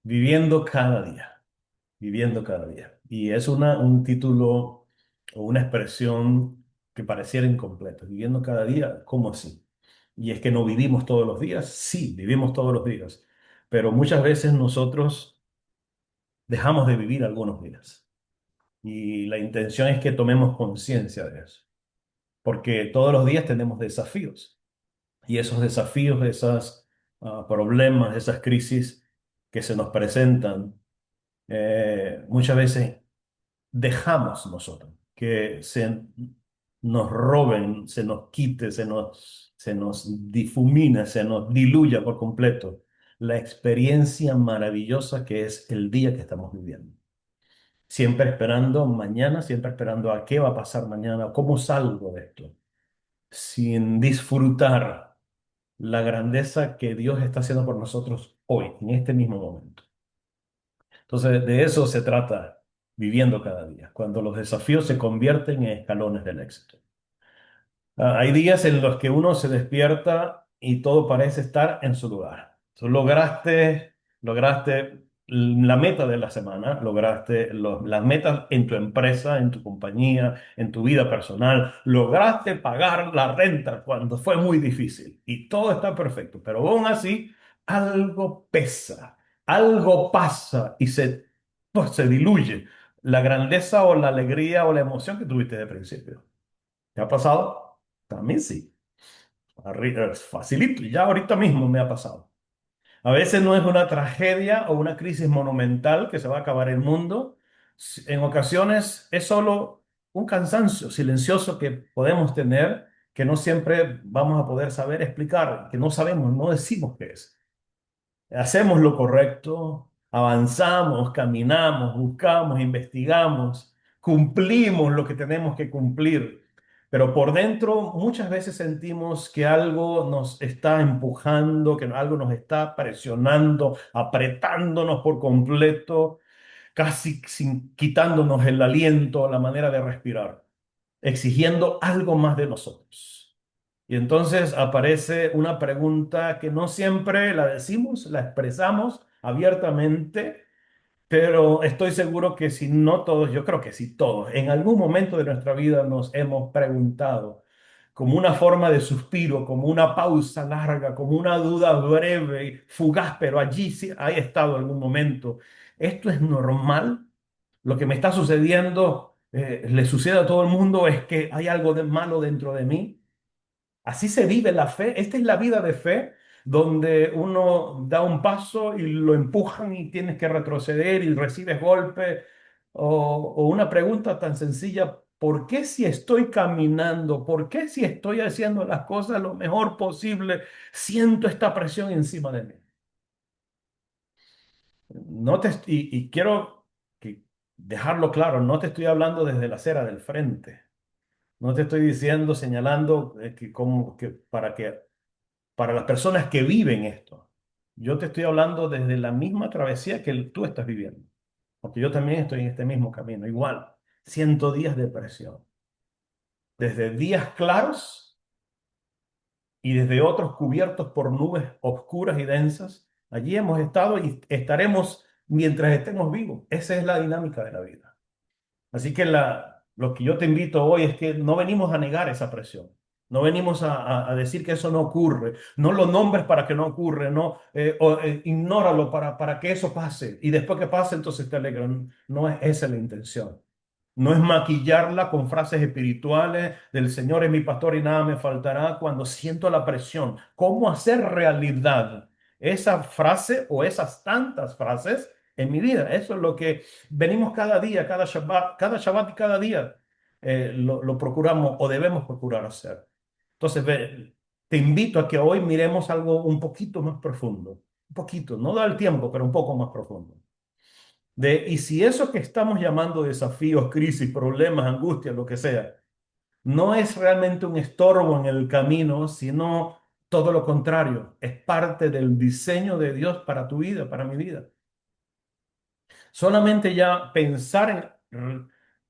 Viviendo cada día, viviendo cada día. Y es un título o una expresión que pareciera incompleta. Viviendo cada día, ¿cómo así? Y es que no vivimos todos los días. Sí, vivimos todos los días. Pero muchas veces nosotros dejamos de vivir algunos días. Y la intención es que tomemos conciencia de eso. Porque todos los días tenemos desafíos. Y esos desafíos, esos problemas, esas crisis que se nos presentan, muchas veces dejamos nosotros que se nos roben, se nos quite, se nos difumina, se nos diluya por completo la experiencia maravillosa que es el día que estamos viviendo. Siempre esperando mañana, siempre esperando a qué va a pasar mañana, cómo salgo de esto, sin disfrutar la grandeza que Dios está haciendo por nosotros hoy, en este mismo momento. Entonces, de eso se trata viviendo cada día, cuando los desafíos se convierten en escalones del éxito. Hay días en los que uno se despierta y todo parece estar en su lugar. Tú lograste la meta de la semana, lograste las metas en tu empresa, en tu compañía, en tu vida personal, lograste pagar la renta cuando fue muy difícil y todo está perfecto, pero aún así algo pesa, algo pasa y se diluye la grandeza o la alegría o la emoción que tuviste de principio. ¿Te ha pasado? También sí. Facilito, ya ahorita mismo me ha pasado. A veces no es una tragedia o una crisis monumental que se va a acabar el mundo. En ocasiones es solo un cansancio silencioso que podemos tener, que no siempre vamos a poder saber explicar, que no sabemos, no decimos qué es. Hacemos lo correcto, avanzamos, caminamos, buscamos, investigamos, cumplimos lo que tenemos que cumplir, pero por dentro muchas veces sentimos que algo nos está empujando, que algo nos está presionando, apretándonos por completo, casi quitándonos el aliento, la manera de respirar, exigiendo algo más de nosotros. Y entonces aparece una pregunta que no siempre la decimos, la expresamos abiertamente, pero estoy seguro que si no todos, yo creo que si todos, en algún momento de nuestra vida nos hemos preguntado, como una forma de suspiro, como una pausa larga, como una duda breve, fugaz, pero allí sí ha estado algún momento. ¿Esto es normal? ¿Lo que me está sucediendo le sucede a todo el mundo? ¿Es que hay algo de malo dentro de mí? Así se vive la fe. Esta es la vida de fe, donde uno da un paso y lo empujan y tienes que retroceder y recibes golpe. O una pregunta tan sencilla, ¿por qué si estoy caminando, por qué si estoy haciendo las cosas lo mejor posible, siento esta presión encima de mí? Y quiero dejarlo claro, no te estoy hablando desde la acera del frente. No te estoy diciendo, señalando para las personas que viven esto. Yo te estoy hablando desde la misma travesía que tú estás viviendo, porque yo también estoy en este mismo camino, igual, 100 días de presión, desde días claros y desde otros cubiertos por nubes oscuras y densas. Allí hemos estado y estaremos mientras estemos vivos. Esa es la dinámica de la vida. Así que lo que yo te invito hoy es que no venimos a negar esa presión. No venimos a decir que eso no ocurre. No lo nombres para que no ocurra. No, ignóralo para que eso pase. Y después que pase, entonces te alegran. No es esa la intención. No es maquillarla con frases espirituales del Señor es mi pastor y nada me faltará cuando siento la presión. ¿Cómo hacer realidad esa frase o esas tantas frases en mi vida? Eso es lo que venimos cada día, cada Shabbat y cada día lo procuramos o debemos procurar hacer. Entonces, te invito a que hoy miremos algo un poquito más profundo. Un poquito, no da el tiempo, pero un poco más profundo. Y si eso que estamos llamando desafíos, crisis, problemas, angustias, lo que sea, no es realmente un estorbo en el camino, sino todo lo contrario, es parte del diseño de Dios para tu vida, para mi vida. Solamente ya pensar en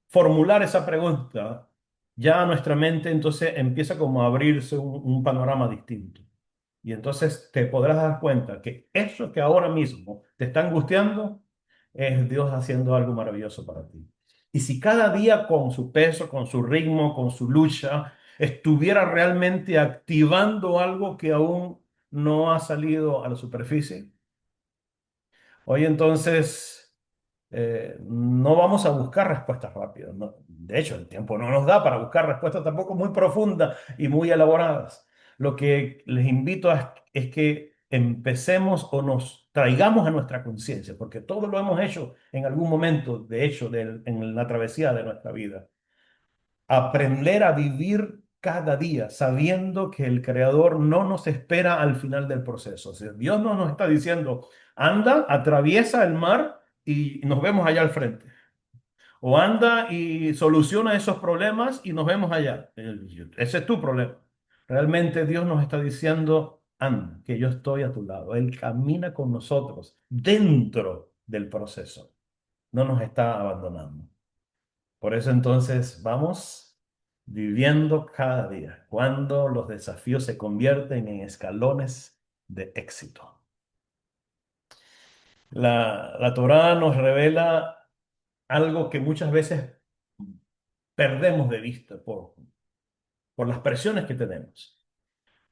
formular esa pregunta, ya nuestra mente entonces empieza como a abrirse un panorama distinto. Y entonces te podrás dar cuenta que eso que ahora mismo te está angustiando es Dios haciendo algo maravilloso para ti. Y si cada día con su peso, con su ritmo, con su lucha, estuviera realmente activando algo que aún no ha salido a la superficie, hoy entonces no vamos a buscar respuestas rápidas. De hecho, el tiempo no nos da para buscar respuestas tampoco muy profundas y muy elaboradas. Lo que les invito es que empecemos o nos traigamos a nuestra conciencia, porque todo lo hemos hecho en algún momento, de hecho, en la travesía de nuestra vida. Aprender a vivir cada día sabiendo que el Creador no nos espera al final del proceso. O sea, Dios no nos está diciendo, anda, atraviesa el mar y nos vemos allá al frente. O anda y soluciona esos problemas y nos vemos allá. Ese es tu problema. Realmente Dios nos está diciendo, anda, que yo estoy a tu lado. Él camina con nosotros dentro del proceso. No nos está abandonando. Por eso entonces vamos viviendo cada día, cuando los desafíos se convierten en escalones de éxito. La Torá nos revela algo que muchas veces perdemos de vista por las presiones que tenemos.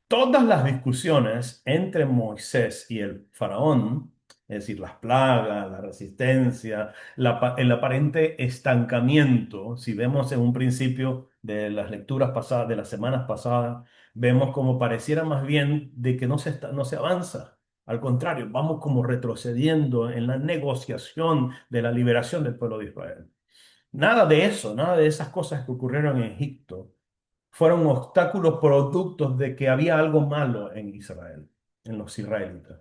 Todas las discusiones entre Moisés y el faraón, es decir, las plagas, la resistencia, el aparente estancamiento, si vemos en un principio de las lecturas pasadas, de las semanas pasadas, vemos como pareciera más bien de que no se avanza. Al contrario, vamos como retrocediendo en la negociación de la liberación del pueblo de Israel. Nada de eso, nada de esas cosas que ocurrieron en Egipto fueron obstáculos productos de que había algo malo en Israel, en los israelitas.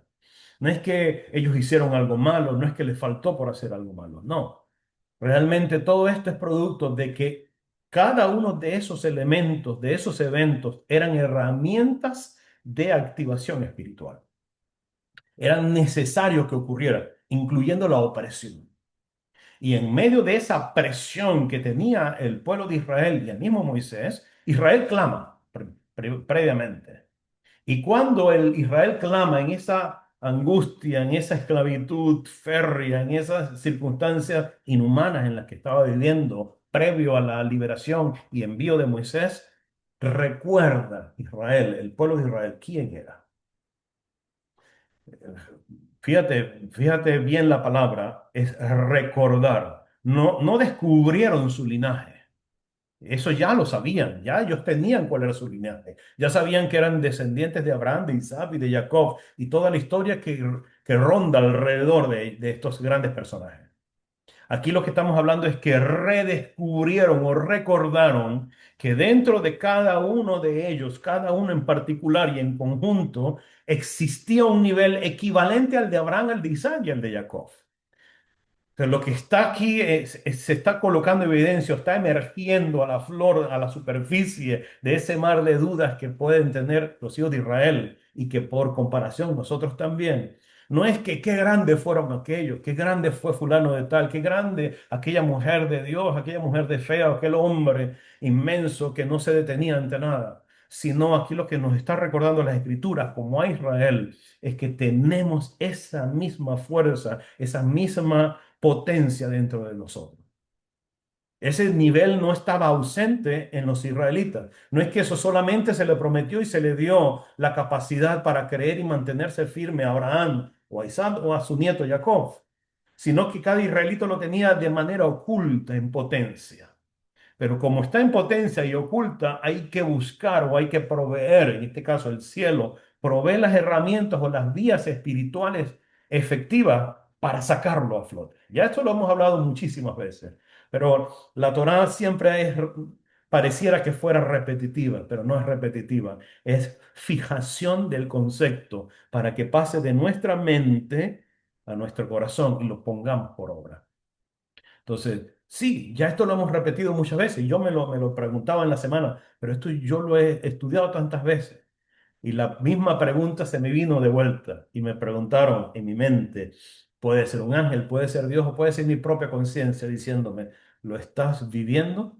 No es que ellos hicieron algo malo, no es que les faltó por hacer algo malo, no. Realmente todo esto es producto de que cada uno de esos elementos, de esos eventos, eran herramientas de activación espiritual. Eran necesarios que ocurrieran, incluyendo la opresión. Y en medio de esa presión que tenía el pueblo de Israel y el mismo Moisés, Israel clama previamente. Y cuando el Israel clama en esa angustia, en esa esclavitud férrea, en esas circunstancias inhumanas en las que estaba viviendo previo a la liberación y envío de Moisés, recuerda Israel, el pueblo de Israel, quién era. Fíjate bien la palabra, es recordar. No descubrieron su linaje. Eso ya lo sabían, ya ellos tenían cuál era su linaje. Ya sabían que eran descendientes de Abraham, de Isaac y de Jacob y toda la historia que ronda alrededor de estos grandes personajes. Aquí lo que estamos hablando es que redescubrieron o recordaron que dentro de cada uno de ellos, cada uno en particular y en conjunto, existía un nivel equivalente al de Abraham, al de Isaac y al de Jacob. Pero lo que está aquí se está colocando evidencia, está emergiendo a la flor, a la superficie de ese mar de dudas que pueden tener los hijos de Israel y que por comparación nosotros también. No es que qué grandes fueron aquellos, qué grande fue fulano de tal, qué grande aquella mujer de Dios, aquella mujer de fe, aquel hombre inmenso que no se detenía ante nada, sino aquí lo que nos está recordando las Escrituras, como a Israel, es que tenemos esa misma fuerza, esa misma potencia dentro de nosotros. Ese nivel no estaba ausente en los israelitas. No es que eso solamente se le prometió y se le dio la capacidad para creer y mantenerse firme a Abraham o a Isaac o a su nieto Jacob, sino que cada israelito lo tenía de manera oculta, en potencia. Pero como está en potencia y oculta, hay que buscar o hay que proveer, en este caso el cielo, provee las herramientas o las vías espirituales efectivas para sacarlo a flote. Ya esto lo hemos hablado muchísimas veces, pero la Torá siempre pareciera que fuera repetitiva, pero no es repetitiva, es fijación del concepto para que pase de nuestra mente a nuestro corazón y lo pongamos por obra. Entonces, sí, ya esto lo hemos repetido muchas veces. Yo me lo preguntaba en la semana, pero esto yo lo he estudiado tantas veces. Y la misma pregunta se me vino de vuelta y me preguntaron en mi mente, puede ser un ángel, puede ser Dios o puede ser mi propia conciencia diciéndome, ¿lo estás viviendo?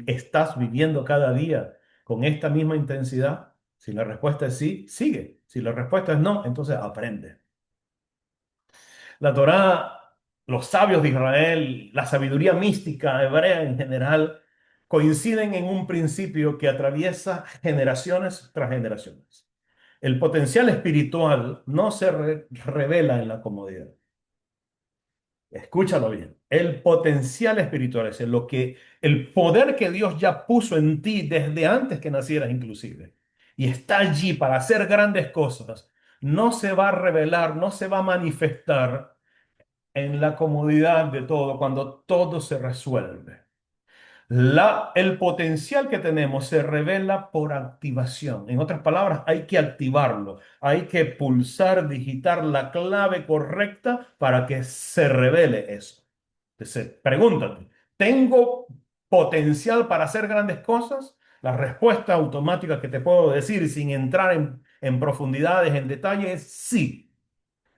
¿Estás viviendo cada día con esta misma intensidad? Si la respuesta es sí, sigue. Si la respuesta es no, entonces aprende. La Torá, los sabios de Israel, la sabiduría mística hebrea en general, coinciden en un principio que atraviesa generaciones tras generaciones. El potencial espiritual no se revela en la comodidad. Escúchalo bien. El potencial espiritual es lo que, el poder que Dios ya puso en ti desde antes que nacieras inclusive. Y está allí para hacer grandes cosas. No se va a revelar, no se va a manifestar en la comodidad de todo, cuando todo se resuelve. El potencial que tenemos se revela por activación. En otras palabras, hay que activarlo, hay que pulsar, digitar la clave correcta para que se revele eso. Entonces, pregúntate, ¿tengo potencial para hacer grandes cosas? La respuesta automática que te puedo decir sin entrar en profundidades, en detalles, es sí.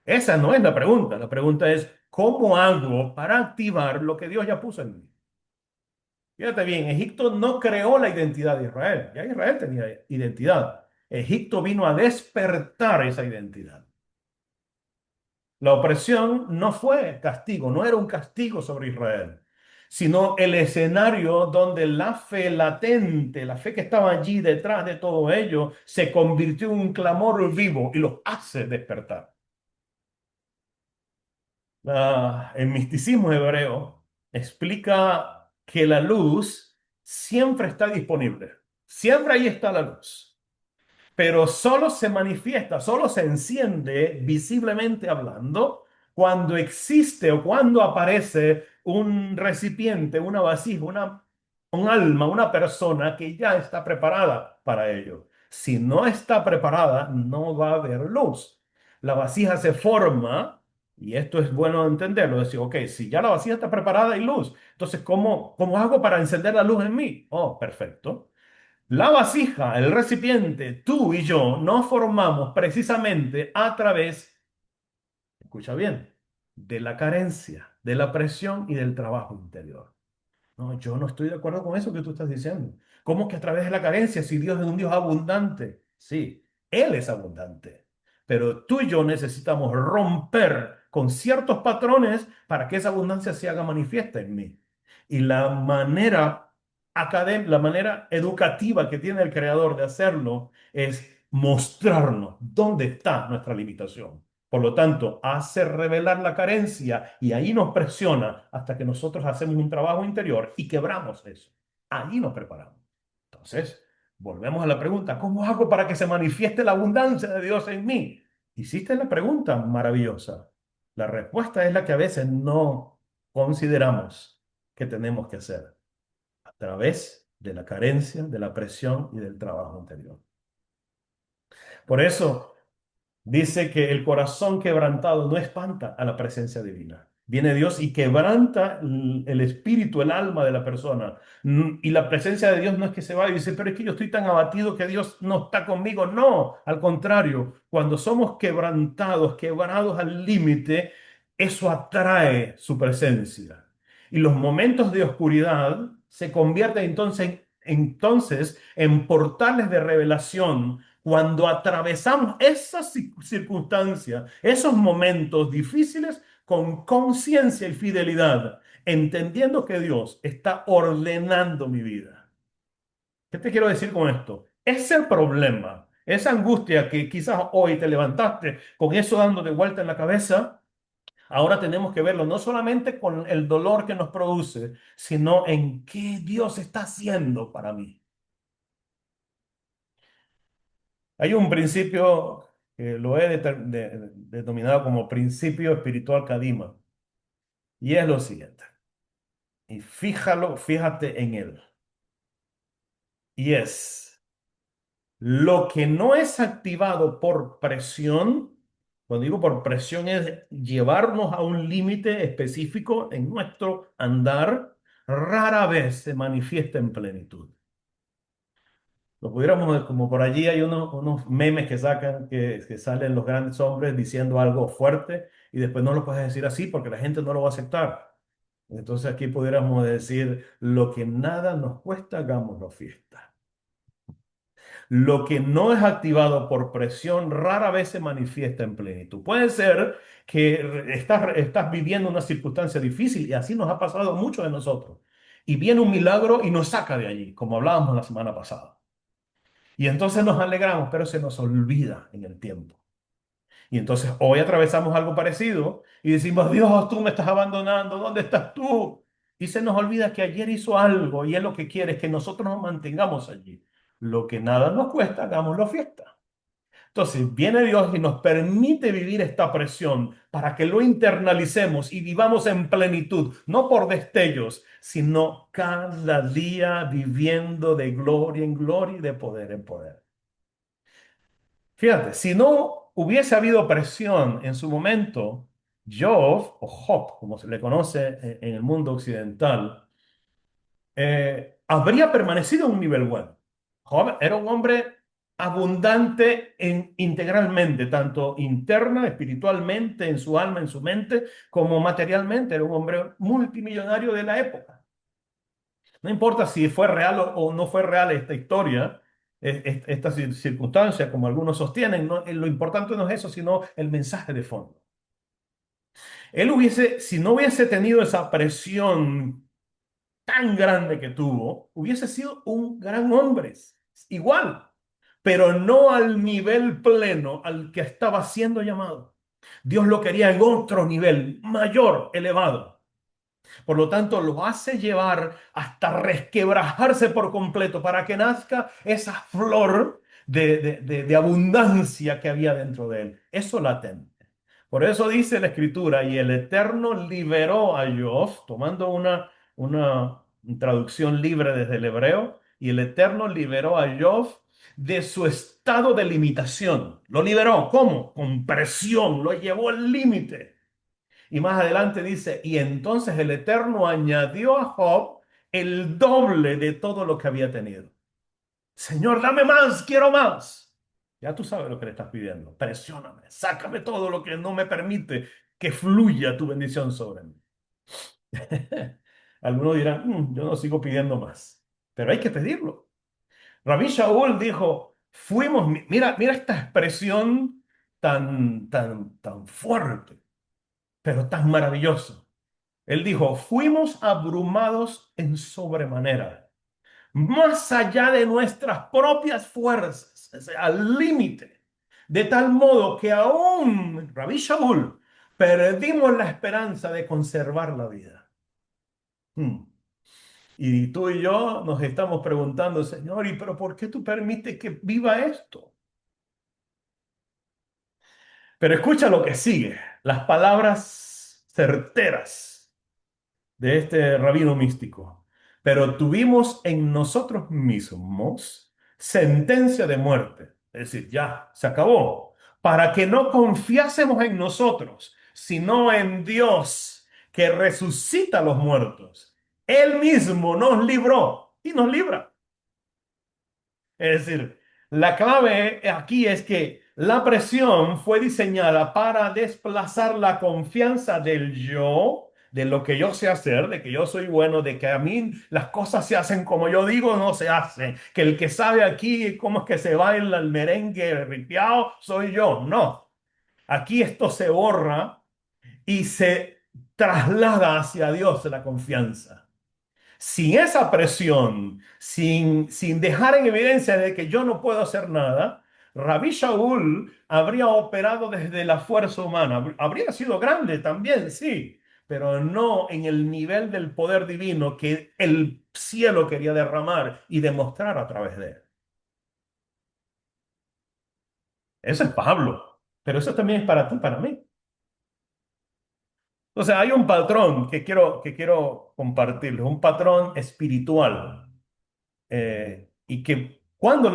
Esa no es la pregunta es, ¿cómo hago para activar lo que Dios ya puso en mí? Fíjate bien, Egipto no creó la identidad de Israel, ya Israel tenía identidad. Egipto vino a despertar esa identidad. La opresión no fue castigo, no era un castigo sobre Israel, sino el escenario donde la fe latente, la fe que estaba allí detrás de todo ello, se convirtió en un clamor vivo y los hace despertar. El misticismo hebreo explica que la luz siempre está disponible. Siempre ahí está la luz. Pero solo se manifiesta, solo se enciende visiblemente hablando cuando existe o cuando aparece un recipiente, una vasija, un alma, una persona que ya está preparada para ello. Si no está preparada, no va a haber luz. La vasija se forma, y esto es bueno entenderlo, decir, ok, si ya la vasija está preparada, hay luz. Entonces, ¿cómo hago para encender la luz en mí? Oh, perfecto. La vasija, el recipiente, tú y yo nos formamos precisamente a través, escucha bien, de la carencia, de la presión y del trabajo interior. No, yo no estoy de acuerdo con eso que tú estás diciendo. ¿Cómo que a través de la carencia si Dios es un Dios abundante? Sí, Él es abundante. Pero tú y yo necesitamos romper con ciertos patrones para que esa abundancia se haga manifiesta en mí. Y la manera académica, la manera educativa que tiene el creador de hacerlo es mostrarnos dónde está nuestra limitación. Por lo tanto, hace revelar la carencia y ahí nos presiona hasta que nosotros hacemos un trabajo interior y quebramos eso. Ahí nos preparamos. Entonces, volvemos a la pregunta, ¿cómo hago para que se manifieste la abundancia de Dios en mí? Hiciste la pregunta maravillosa. La respuesta es la que a veces no consideramos que tenemos que hacer a través de la carencia, de la presión y del trabajo interior. Por eso, dice que el corazón quebrantado no espanta a la presencia divina. Viene Dios y quebranta el espíritu, el alma de la persona. Y la presencia de Dios no es que se va y dice, pero es que yo estoy tan abatido que Dios no está conmigo. No, al contrario, cuando somos quebrantados, quebrados al límite, eso atrae su presencia. Y los momentos de oscuridad se convierten entonces en portales de revelación cuando atravesamos esas circunstancias, esos momentos difíciles con conciencia y fidelidad, entendiendo que Dios está ordenando mi vida. ¿Qué te quiero decir con esto? Ese problema, esa angustia que quizás hoy te levantaste con eso dándote vuelta en la cabeza, ahora tenemos que verlo no solamente con el dolor que nos produce, sino en qué Dios está haciendo para mí. Hay un principio que lo he denominado como principio espiritual Kadima, y es lo siguiente, y fíjate en él, y es lo que no es activado por presión, cuando digo por presión es llevarnos a un límite específico en nuestro andar, rara vez se manifiesta en plenitud. Lo pudiéramos, como por allí hay unos memes que sacan, que salen los grandes hombres diciendo algo fuerte y después no lo puedes decir así porque la gente no lo va a aceptar. Entonces aquí pudiéramos decir, lo que nada nos cuesta, hagámoslo fiesta. Lo que no es activado por presión rara vez se manifiesta en plenitud. Puede ser que estás viviendo una circunstancia difícil y así nos ha pasado a muchos de nosotros. Y viene un milagro y nos saca de allí, como hablábamos la semana pasada. Y entonces nos alegramos, pero se nos olvida en el tiempo. Y entonces hoy atravesamos algo parecido y decimos, Dios, tú me estás abandonando, ¿dónde estás tú? Y se nos olvida que ayer hizo algo y Él lo que quiere es que nosotros nos mantengamos allí. Lo que nada nos cuesta, hagámoslo fiesta. Entonces viene Dios y nos permite vivir esta presión para que lo internalicemos y vivamos en plenitud, no por destellos, sino cada día viviendo de gloria en gloria y de poder en poder. Fíjate, si no hubiese habido presión en su momento, Job, como se le conoce en el mundo occidental, habría permanecido a un nivel bueno. Job era un hombre abundante integralmente, tanto interna, espiritualmente, en su alma, en su mente, como materialmente. Era un hombre multimillonario de la época. No importa si fue real o no fue real esta historia, esta circunstancia, como algunos sostienen, lo importante no es eso, sino el mensaje de fondo. Si no hubiese tenido esa presión tan grande que tuvo, hubiese sido un gran hombre, igual, pero no al nivel pleno al que estaba siendo llamado. Dios lo quería en otro nivel, mayor, elevado. Por lo tanto, lo hace llevar hasta resquebrajarse por completo para que nazca esa flor de abundancia que había dentro de él. Eso latente. Por eso dice la Escritura, y el Eterno liberó a Job, tomando una traducción libre desde el hebreo, y el Eterno liberó a Job de su estado de limitación. Lo liberó. ¿Cómo? Con presión, lo llevó al límite. Y más adelante dice, y entonces el Eterno añadió a Job el doble de todo lo que había tenido. Señor, dame más, quiero más. Ya tú sabes lo que le estás pidiendo. Presióname, sácame todo lo que no me permite que fluya tu bendición sobre mí. Algunos dirán, yo no sigo pidiendo más, pero hay que pedirlo. Rabí Shaul dijo, mira esta expresión tan fuerte, pero tan maravillosa. Él dijo, fuimos abrumados en sobremanera, más allá de nuestras propias fuerzas, o sea, al límite, de tal modo que aún, Rabí Shaul, perdimos la esperanza de conservar la vida. Hmm. Y tú y yo nos estamos preguntando, Señor, ¿y pero por qué tú permites que viva esto? Pero escucha lo que sigue, las palabras certeras de este rabino místico. Pero tuvimos en nosotros mismos sentencia de muerte. Es decir, ya, se acabó. Para que no confiásemos en nosotros, sino en Dios, que resucita a los muertos. Él mismo nos libró y nos libra. Es decir, la clave aquí es que la presión fue diseñada para desplazar la confianza del yo, de lo que yo sé hacer, de que yo soy bueno, de que a mí las cosas se hacen como yo digo, no se hacen, que el que sabe aquí cómo es que se baila el merengue ripiado soy yo. No, aquí esto se borra y se traslada hacia Dios la confianza. Sin esa presión, sin dejar en evidencia de que yo no puedo hacer nada, Rabí Shaul habría operado desde la fuerza humana. Habría sido grande también, sí, pero no en el nivel del poder divino que el cielo quería derramar y demostrar a través de él. Eso es Pablo, pero eso también es para ti, para mí. O sea, hay un patrón que quiero compartirles, un patrón espiritual y que cuando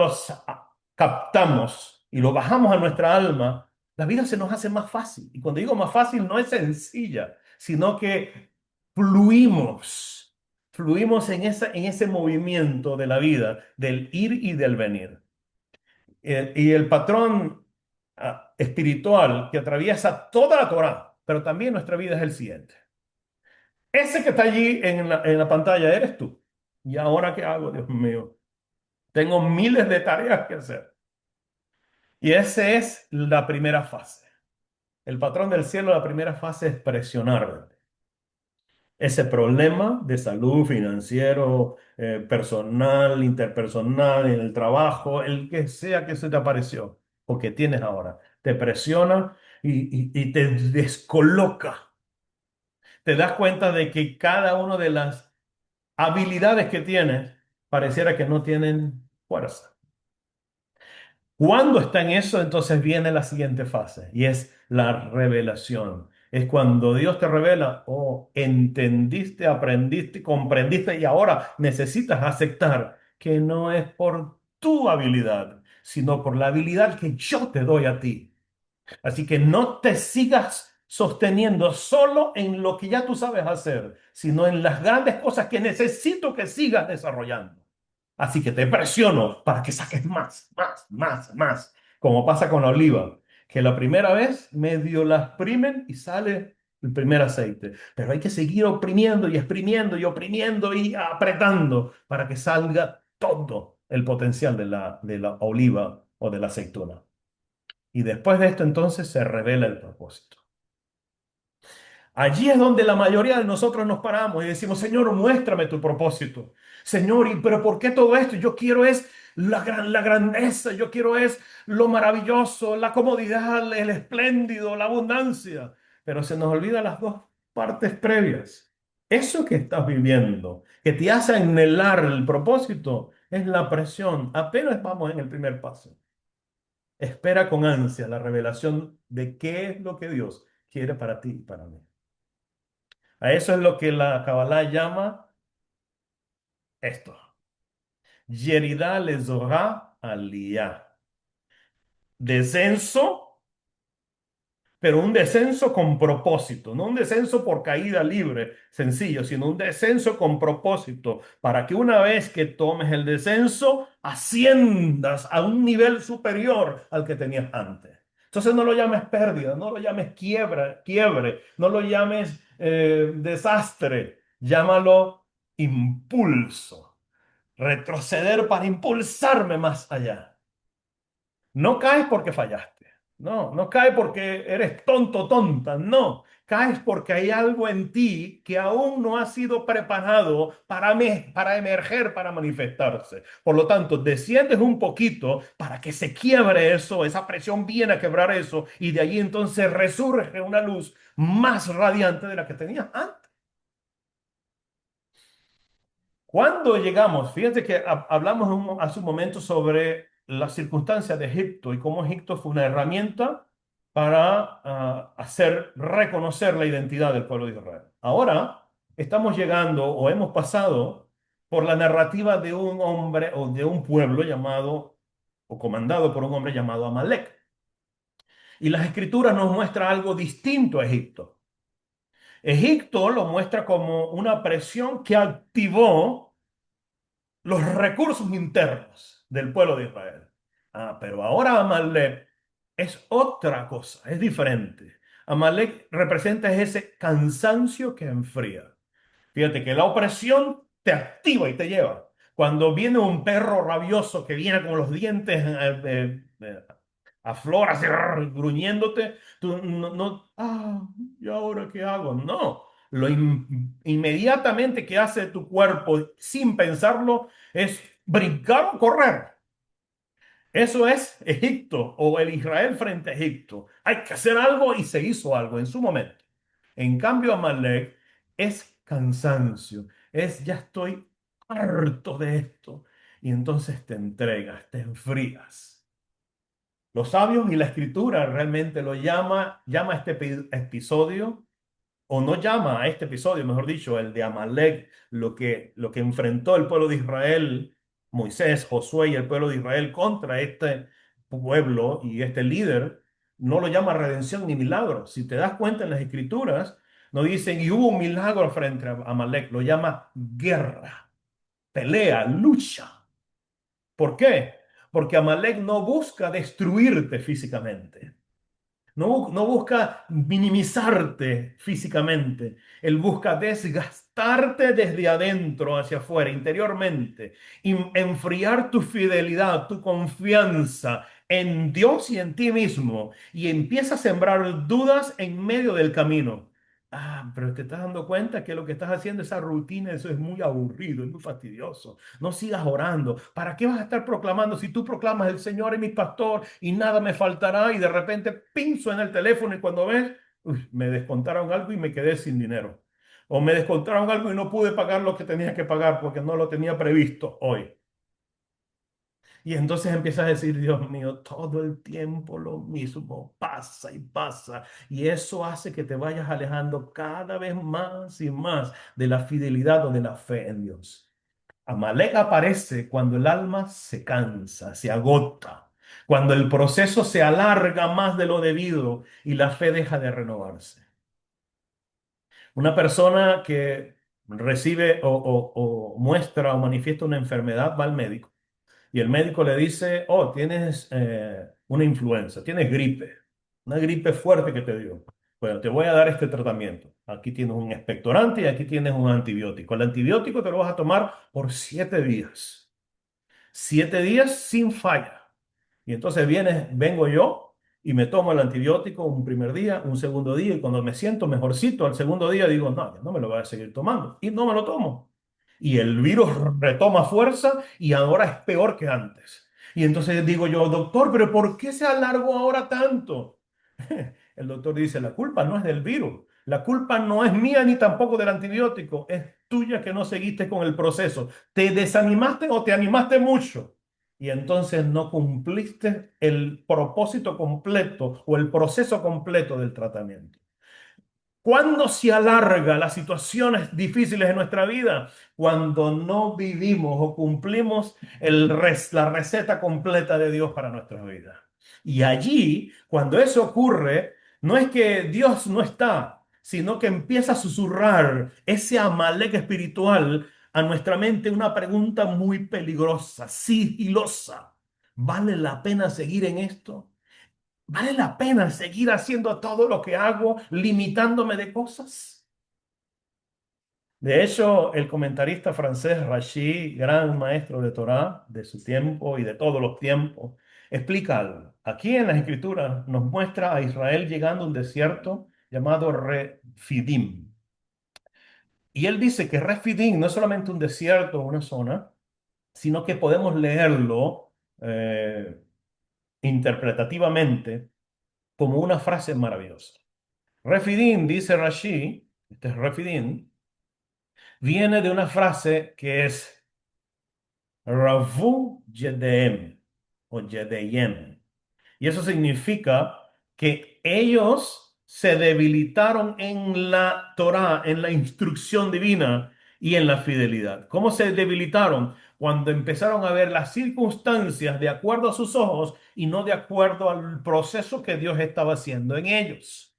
captamos y lo bajamos a nuestra alma, la vida se nos hace más fácil. Y cuando digo más fácil, no es sencilla, sino que fluimos, fluimos en ese movimiento de la vida, del ir y del venir. Y el patrón espiritual que atraviesa toda la Torá, pero también nuestra vida es el siguiente. Ese que está allí en la pantalla eres tú. ¿Y ahora qué hago, Dios mío? Tengo miles de tareas que hacer. Y esa es la primera fase. El patrón del cielo, la primera fase es presionarte. Ese problema de salud, financiero, personal, interpersonal, en el trabajo, el que sea que se te apareció o que tienes ahora, te presiona y te descoloca. Te das cuenta de que cada una de las habilidades que tienes pareciera que no tienen fuerza. Cuando está en eso, entonces viene la siguiente fase y es la revelación. Es cuando Dios te revela, oh, entendiste, aprendiste, comprendiste y ahora necesitas aceptar que no es por tu habilidad, sino por la habilidad que yo te doy a ti. Así que no te sigas sosteniendo solo en lo que ya tú sabes hacer, sino en las grandes cosas que necesito que sigas desarrollando. Así que te presiono para que saques más, más, más, más. Como pasa con la oliva, que la primera vez medio la exprimen y sale el primer aceite. Pero hay que seguir oprimiendo y exprimiendo y oprimiendo y apretando para que salga todo el potencial de la oliva o de la aceituna. Y después de esto entonces se revela el propósito. Allí es donde la mayoría de nosotros nos paramos y decimos, Señor, muéstrame tu propósito. Señor, pero ¿por qué todo esto? Yo quiero es la grandeza, yo quiero es lo maravilloso, la comodidad, el espléndido, la abundancia. Pero se nos olvidan las dos partes previas. Eso que estás viviendo, que te hace anhelar el propósito, es la presión. Apenas vamos en el primer paso. Espera con ansia la revelación de qué es lo que Dios quiere para ti y para mí. A eso es lo que la Kabbalah llama esto. Yerida lezorah aliyah. Descenso, pero un descenso con propósito, no un descenso por caída libre, sencillo, sino un descenso con propósito, para que una vez que tomes el descenso, asciendas a un nivel superior al que tenías antes. Entonces no lo llames pérdida, no lo llames quiebre, no lo llames desastre, llámalo impulso, retroceder para impulsarme más allá. No caes porque fallaste. No, no caes porque eres tonto, tonta. No, caes porque hay algo en ti que aún no ha sido preparado para emerger, para manifestarse. Por lo tanto, desciendes un poquito para que se quiebre eso, esa presión viene a quebrar eso y de allí entonces resurge una luz más radiante de la que tenías antes. Cuando llegamos, fíjate que hablamos hace un momento sobre las circunstancias de Egipto y cómo Egipto fue una herramienta para hacer reconocer la identidad del pueblo de Israel. Ahora estamos llegando o hemos pasado por la narrativa de un hombre o de un pueblo llamado o comandado por un hombre llamado Amalek. Y las escrituras nos muestran algo distinto a Egipto. Egipto lo muestra como una presión que activó los recursos internos del pueblo de Israel. Pero ahora Amalek es otra cosa, es diferente. Amalek representa ese cansancio que enfría. Fíjate que la opresión te activa y te lleva. Cuando viene un perro rabioso que viene con los dientes a flor, así, gruñéndote, tú ¿y ahora qué hago? No. Inmediatamente que hace tu cuerpo sin pensarlo es brincar o correr. Eso es Egipto o el Israel frente a Egipto. Hay que hacer algo y se hizo algo en su momento. En cambio, Amalek es cansancio, es ya estoy harto de esto. Y entonces te entregas, te enfrías. Los sabios y la escritura realmente llama a este episodio o no llama a este episodio, mejor dicho, el de Amalek, lo que enfrentó el pueblo de Israel, Moisés, Josué y el pueblo de Israel contra este pueblo y este líder, no lo llama redención ni milagro. Si te das cuenta en las escrituras, no dicen y hubo un milagro frente a Amalek, lo llama guerra, pelea, lucha. ¿Por qué? Porque Amalek no busca destruirte físicamente. no busca minimizarte físicamente. Él busca desgastarte desde adentro hacia afuera, interiormente, y enfriar tu fidelidad, tu confianza en Dios y en ti mismo, y empieza a sembrar dudas en medio del camino. Ah, pero te estás dando cuenta que lo que estás haciendo, esa rutina, eso es muy aburrido, es muy fastidioso. No sigas orando. ¿Para qué vas a estar proclamando si tú proclamas el Señor es mi pastor y nada me faltará y de repente pinzo en el teléfono y cuando ves, uy, me descontaron algo y me quedé sin dinero? O me descontaron algo y no pude pagar lo que tenía que pagar porque no lo tenía previsto hoy. Y entonces empiezas a decir, Dios mío, todo el tiempo lo mismo, pasa y pasa. Y eso hace que te vayas alejando cada vez más y más de la fidelidad o de la fe en Dios. Amalek aparece cuando el alma se cansa, se agota, cuando el proceso se alarga más de lo debido y la fe deja de renovarse. Una persona que recibe o muestra o manifiesta una enfermedad va al médico y el médico le dice, oh, tienes una influenza, tienes gripe, una gripe fuerte que te dio. Bueno, te voy a dar este tratamiento. Aquí tienes un expectorante y aquí tienes un antibiótico. El antibiótico te lo vas a tomar por 7 días. 7 días sin falla. Y entonces vengo yo y me tomo el antibiótico un primer día, un segundo día, y cuando me siento mejorcito al segundo día digo, no, ya no me lo voy a seguir tomando. Y no me lo tomo. Y el virus retoma fuerza y ahora es peor que antes. Y entonces digo yo, doctor, pero ¿por qué se alargó ahora tanto? El doctor dice, la culpa no es del virus, la culpa no es mía ni tampoco del antibiótico, es tuya que no seguiste con el proceso. ¿Te desanimaste o te animaste mucho? Y entonces no cumpliste el propósito completo o el proceso completo del tratamiento. ¿Cuándo se alarga las situaciones difíciles de nuestra vida? Cuando no vivimos o cumplimos la receta completa de Dios para nuestras vidas. Y allí, cuando eso ocurre, no es que Dios no está, sino que empieza a susurrar ese Amalek espiritual a nuestra mente una pregunta muy peligrosa, sigilosa. ¿Vale la pena seguir en esto? ¿Vale la pena seguir haciendo todo lo que hago, limitándome de cosas? De hecho, el comentarista francés Rashi, gran maestro de Torá de su tiempo y de todos los tiempos, explica algo. Aquí en las Escrituras nos muestra a Israel llegando a un desierto llamado Refidim. Y él dice que Refidim no es solamente un desierto o una zona, sino que podemos leerlo interpretativamente como una frase maravillosa. Refidim, dice Rashi, este es Refidim, viene de una frase que es Ravu Yedem o Yedeyem. Y eso significa que ellos se debilitaron en la Torá, en la instrucción divina y en la fidelidad. ¿Cómo se debilitaron? Cuando empezaron a ver las circunstancias de acuerdo a sus ojos y no de acuerdo al proceso que Dios estaba haciendo en ellos.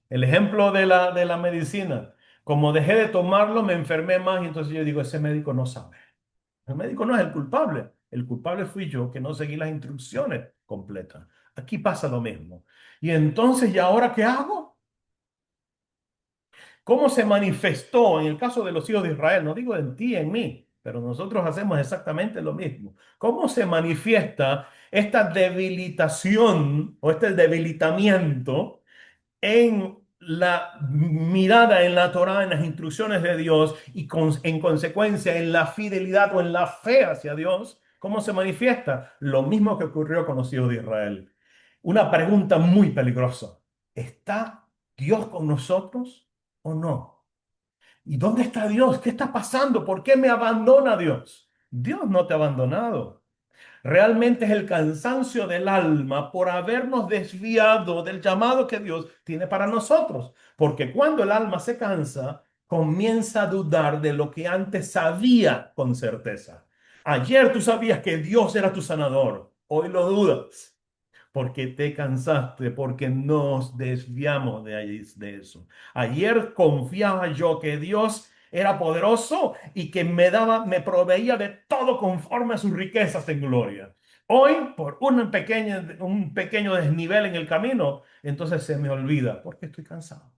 El ejemplo de la medicina. Como dejé de tomarlo, me enfermé más y entonces yo digo, ese médico no sabe. El médico no es el culpable. El culpable fui yo que no seguí las instrucciones completas. Aquí pasa lo mismo. Y entonces, ¿y ahora qué hago? ¿Cómo se manifestó en el caso de los hijos de Israel? No digo en ti, en mí, pero nosotros hacemos exactamente lo mismo. ¿Cómo se manifiesta esta debilitación o este debilitamiento en la mirada en la Torá, en las instrucciones de Dios y en consecuencia en la fidelidad o en la fe hacia Dios? ¿Cómo se manifiesta? Lo mismo que ocurrió con los hijos de Israel. Una pregunta muy peligrosa. ¿Está Dios con nosotros o no? ¿Y dónde está Dios? ¿Qué está pasando? ¿Por qué me abandona Dios? Dios no te ha abandonado. Realmente es el cansancio del alma por habernos desviado del llamado que Dios tiene para nosotros. Porque cuando el alma se cansa, comienza a dudar de lo que antes sabía con certeza. Ayer tú sabías que Dios era tu sanador. Hoy lo dudas porque te cansaste, porque nos desviamos de eso. Ayer confiaba yo que Dios era poderoso y que me daba, me proveía de todo conforme a sus riquezas en gloria. Hoy, por un pequeño desnivel en el camino, entonces se me olvida porque estoy cansado.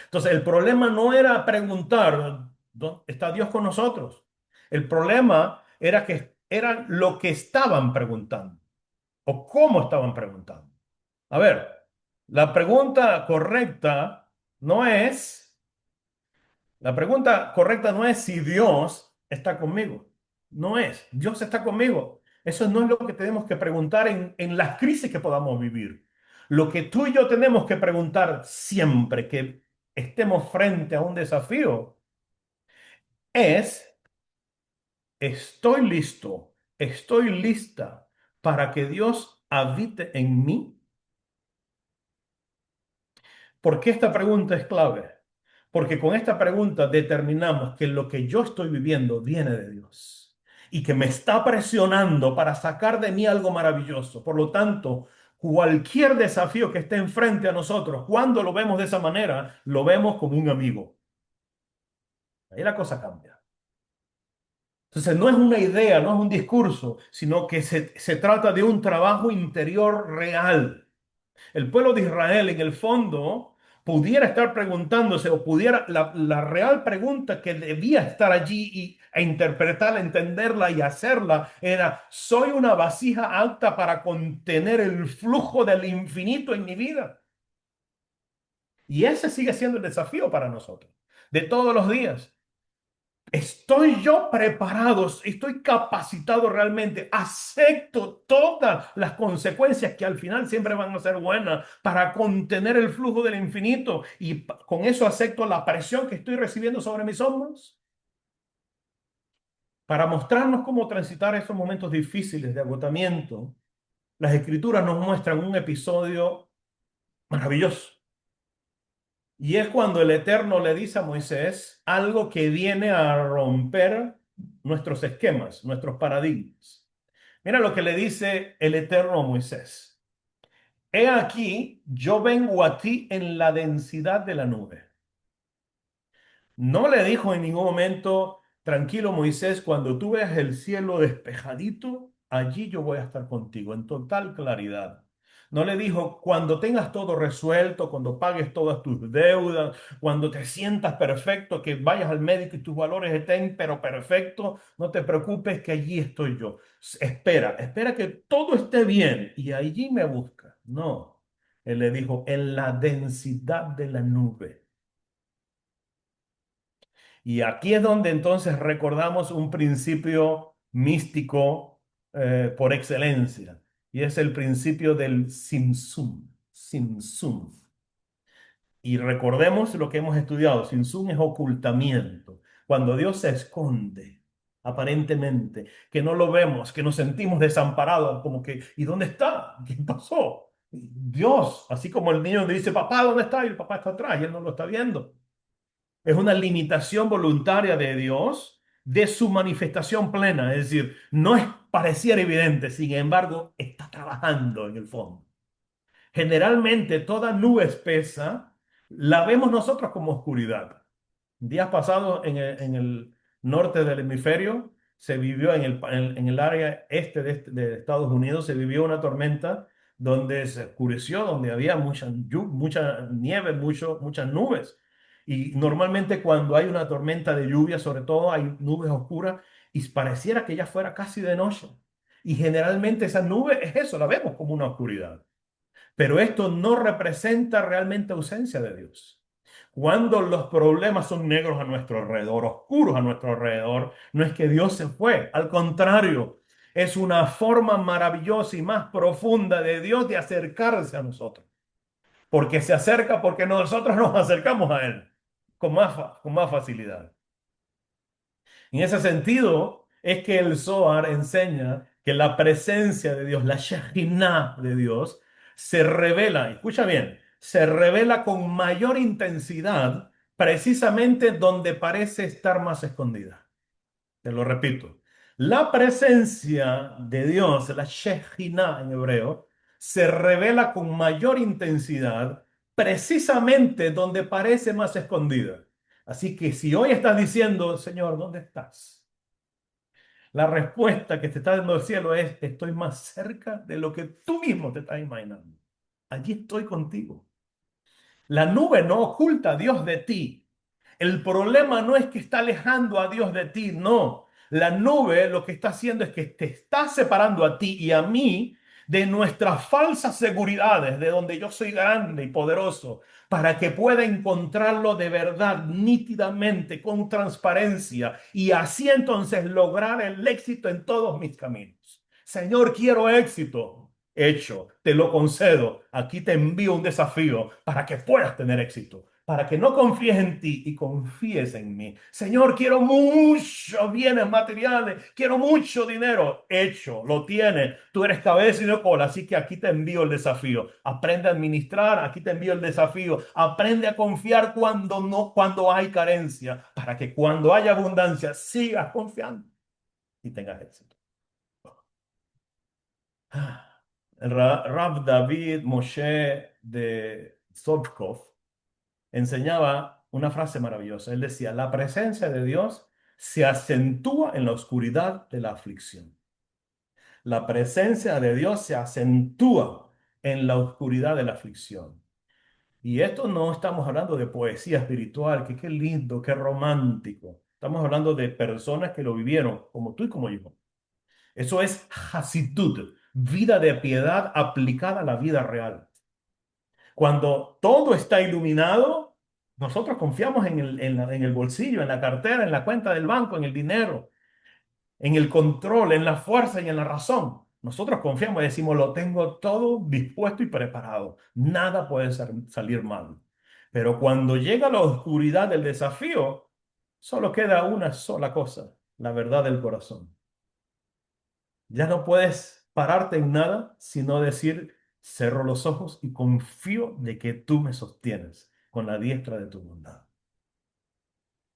Entonces, el problema no era preguntar, ¿dónde está Dios con nosotros? El problema era que era lo que estaban preguntando o cómo estaban preguntando. A ver, la pregunta correcta no es, la pregunta correcta no es si Dios está conmigo. No es, Dios está conmigo. Eso no es lo que tenemos que preguntar en las crisis que podamos vivir. Lo que tú y yo tenemos que preguntar siempre que estemos frente a un desafío es, ¿estoy listo? ¿Estoy lista para que Dios habite en mí? ¿Por qué esta pregunta es clave? Porque con esta pregunta determinamos que lo que yo estoy viviendo viene de Dios y que me está presionando para sacar de mí algo maravilloso. Por lo tanto, cualquier desafío que esté enfrente a nosotros, cuando lo vemos de esa manera, lo vemos como un amigo. Ahí la cosa cambia. Entonces, no es una idea, no es un discurso, sino que se trata de un trabajo interior real. El pueblo de Israel, en el fondo, pudiera estar preguntándose, o pudiera, la real pregunta que debía estar allí e interpretarla, entenderla y hacerla era: ¿soy una vasija alta para contener el flujo del infinito en mi vida? Y ese sigue siendo el desafío para nosotros, de todos los días. ¿Estoy yo preparado? ¿Estoy capacitado realmente? ¿Acepto todas las consecuencias que al final siempre van a ser buenas para contener el flujo del infinito? Y con eso acepto la presión que estoy recibiendo sobre mis hombros. Para mostrarnos cómo transitar esos momentos difíciles de agotamiento, las Escrituras nos muestran un episodio maravilloso. Y es cuando el Eterno le dice a Moisés algo que viene a romper nuestros esquemas, nuestros paradigmas. Mira lo que le dice el Eterno a Moisés. He aquí, yo vengo a ti en la densidad de la nube. No le dijo en ningún momento: tranquilo Moisés, cuando tú veas el cielo despejadito, allí yo voy a estar contigo en total claridad. No le dijo: cuando tengas todo resuelto, cuando pagues todas tus deudas, cuando te sientas perfecto, que vayas al médico y tus valores estén pero perfectos, no te preocupes que allí estoy yo. Espera, espera que todo esté bien y allí me busca. No, él le dijo: en la densidad de la nube. Y aquí es donde entonces recordamos un principio místico por excelencia, y es el principio del Simsum. Simsum. Y recordemos lo que hemos estudiado. Simsum es ocultamiento. Cuando Dios se esconde, aparentemente, que no lo vemos, que nos sentimos desamparados, como que, ¿y dónde está? ¿Qué pasó? Dios, así como el niño le dice: papá, ¿dónde está? Y el papá está atrás y él no lo está viendo. Es una limitación voluntaria de Dios de su manifestación plena. Es decir, no es pareciera evidente, sin embargo, está trabajando en el fondo. Generalmente toda nube espesa la vemos nosotros como oscuridad. Días pasados en el norte del hemisferio se vivió en el área de Estados Unidos, se vivió una tormenta donde se oscureció, donde había mucha nieve, muchas nubes. Y normalmente cuando hay una tormenta de lluvia, sobre todo, hay nubes oscuras y pareciera que ya fuera casi de noche. Y generalmente esa nube es eso, la vemos como una oscuridad. Pero esto no representa realmente ausencia de Dios. Cuando los problemas son negros a nuestro alrededor, oscuros a nuestro alrededor, no es que Dios se fue, al contrario, es una forma maravillosa y más profunda de Dios de acercarse a nosotros. Porque se acerca porque nosotros nos acercamos a Él con más facilidad. En ese sentido, es que el Zohar enseña que la presencia de Dios, la Shekhinah de Dios, se revela, escucha bien, se revela con mayor intensidad precisamente donde parece estar más escondida. Te lo repito. La presencia de Dios, la Shekhinah en hebreo, se revela con mayor intensidad precisamente donde parece más escondida. Así que si hoy estás diciendo: Señor, ¿dónde estás? La respuesta que te está dando el cielo es, estoy más cerca de lo que tú mismo te estás imaginando. Allí estoy contigo. La nube no oculta a Dios de ti. El problema no es que está alejando a Dios de ti, no. La nube lo que está haciendo es que te está separando a ti y a mí de nuestras falsas seguridades, de donde yo soy grande y poderoso, para que pueda encontrarlo de verdad, nítidamente, con transparencia, y así entonces lograr el éxito en todos mis caminos. Señor, quiero éxito. Hecho, te lo concedo. Aquí te envío un desafío para que puedas tener éxito, para que no confíes en ti y confíes en mí. Señor, quiero muchos bienes materiales, quiero mucho dinero. Hecho, lo tienes. Tú eres cabeza y no cola, así que aquí te envío el desafío. Aprende a administrar, aquí te envío el desafío. Aprende a confiar cuando no, cuando hay carencia, para que cuando haya abundancia sigas confiando y tengas éxito. El Rav David Moshe de Sobkov enseñaba una frase maravillosa. Él decía, la presencia de Dios se acentúa en la oscuridad de la aflicción. La presencia de Dios se acentúa en la oscuridad de la aflicción. Y esto no estamos hablando de poesía espiritual, que qué lindo, qué romántico. Estamos hablando de personas que lo vivieron, como tú y como yo. Eso es Hasidut, vida de piedad aplicada a la vida real. Cuando todo está iluminado, nosotros confiamos en el bolsillo, en la cartera, en la cuenta del banco, en el dinero, en el control, en la fuerza y en la razón. Nosotros confiamos y decimos, lo tengo todo dispuesto y preparado. Nada puede salir mal. Pero cuando llega la oscuridad del desafío, solo queda una sola cosa, la verdad del corazón. Ya no puedes pararte en nada, sino decir, cerro los ojos y confío de que tú me sostienes con la diestra de tu bondad.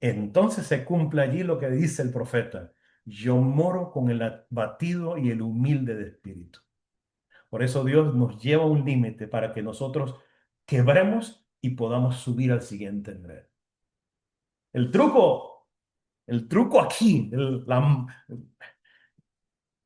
Entonces se cumple allí lo que dice el profeta. Yo moro con el abatido y el humilde de espíritu. Por eso Dios nos lleva a un límite para que nosotros quebremos y podamos subir al siguiente nivel. El truco, el truco aquí,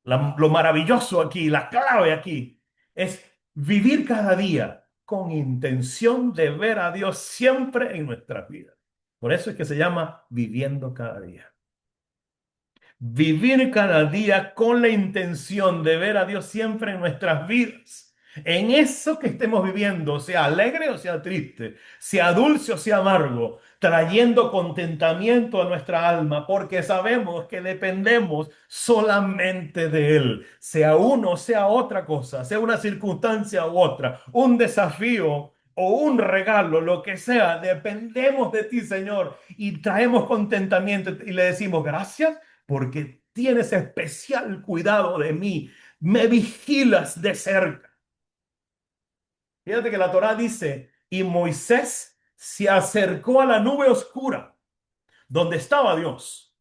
lo maravilloso aquí, la clave aquí, es vivir cada día con intención de ver a Dios siempre en nuestras vidas. Por eso es que se llama viviendo cada día. Vivir cada día con la intención de ver a Dios siempre en nuestras vidas. En eso que estemos viviendo, sea alegre o sea triste, sea dulce o sea amargo, trayendo contentamiento a nuestra alma, porque sabemos que dependemos solamente de Él, sea uno, sea otra cosa, sea una circunstancia u otra, un desafío o un regalo, lo que sea, dependemos de ti, Señor, y traemos contentamiento y le decimos gracias porque tienes especial cuidado de mí, me vigilas de cerca. Fíjate que la Torá dice, y Moisés se acercó a la nube oscura donde estaba Dios.